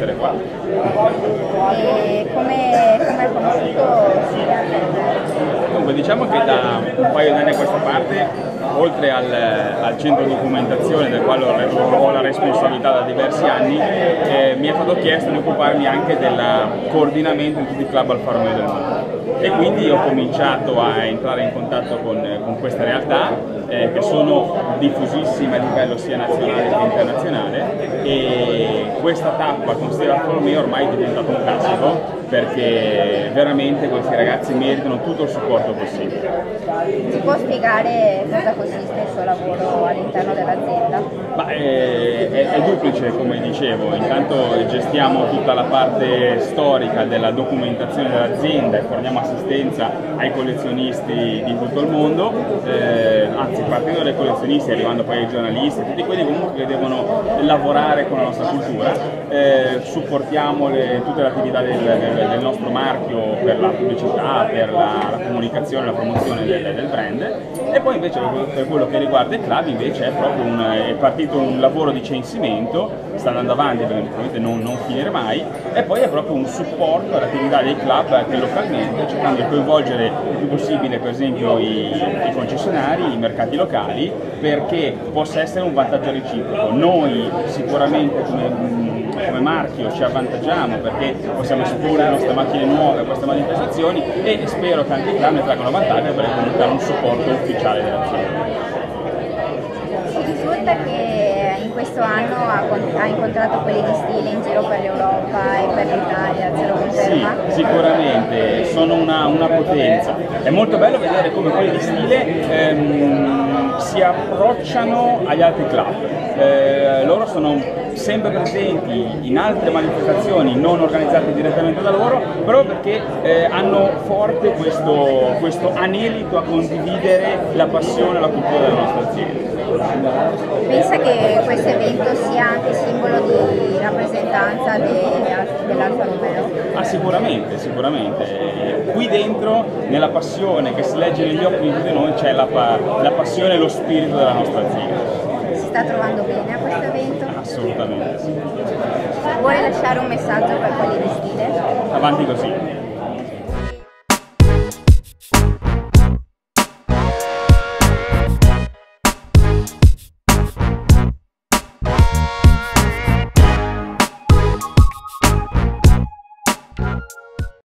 essere qua. E come hai conosciuto Silvia? Dunque, diciamo che da un paio d'anni a questa parte, oltre al centro documentazione del quale ho la responsabilità da diversi anni, mi è stato chiesto di occuparmi anche del coordinamento di tutti i club Alfa Romeo del mondo. E quindi ho cominciato a entrare in contatto con queste realtà che sono diffusissime a livello sia nazionale che internazionale, e questa tappa con Stella Alfa Romeo ormai è diventato un classico, perché veramente questi ragazzi meritano tutto il supporto possibile. Ci può spiegare cosa consiste il suo lavoro all'interno dell'azienda? È duplice, come dicevo. Intanto gestiamo tutta la parte storica della documentazione dell'azienda e forniamo assistenza ai collezionisti di tutto il mondo, anzi partendo dai collezionisti arrivando poi ai giornalisti, tutti quelli comunque che devono lavorare con la nostra cultura. Supportiamo tutte le attività del nostro marchio per la pubblicità, per la comunicazione, la promozione del brand, e poi invece per quello che riguarda i club invece è partito un lavoro di censimento, sta andando avanti perché probabilmente non finire mai, e poi è proprio un supporto all'attività dei club anche localmente, cercando di coinvolgere il più possibile per esempio i concessionari, i mercati locali, perché possa essere un vantaggio reciproco. Noi sicuramente come marchio ci avvantaggiamo perché possiamo esporre le nostre macchine nuove a queste manifestazioni, e spero che anche i club ne traggano vantaggio per dare un supporto ufficiale dell'azienda. Ci risulta che in questo anno ha incontrato quelli di stile in giro per l'Europa e per l'Italia, ce lo conferma? Sì, sicuramente, sono una potenza. È molto bello vedere come quelli di stile si approcciano agli altri club. Loro sono sempre presenti in altre manifestazioni non organizzate direttamente da loro, proprio perché hanno forte questo anelito a condividere la passione e la cultura della nostra azienda. Pensa che questo evento sia anche simbolo di rappresentanza dell'Alfa Romeo? Ah, sicuramente, sicuramente. Qui dentro, nella passione che si legge negli occhi di tutti noi, c'è la passione e lo spirito della nostra azienda. Si sta trovando bene a questo evento? Assolutamente sì. Vuole lasciare un messaggio per quelli di stile? Avanti così.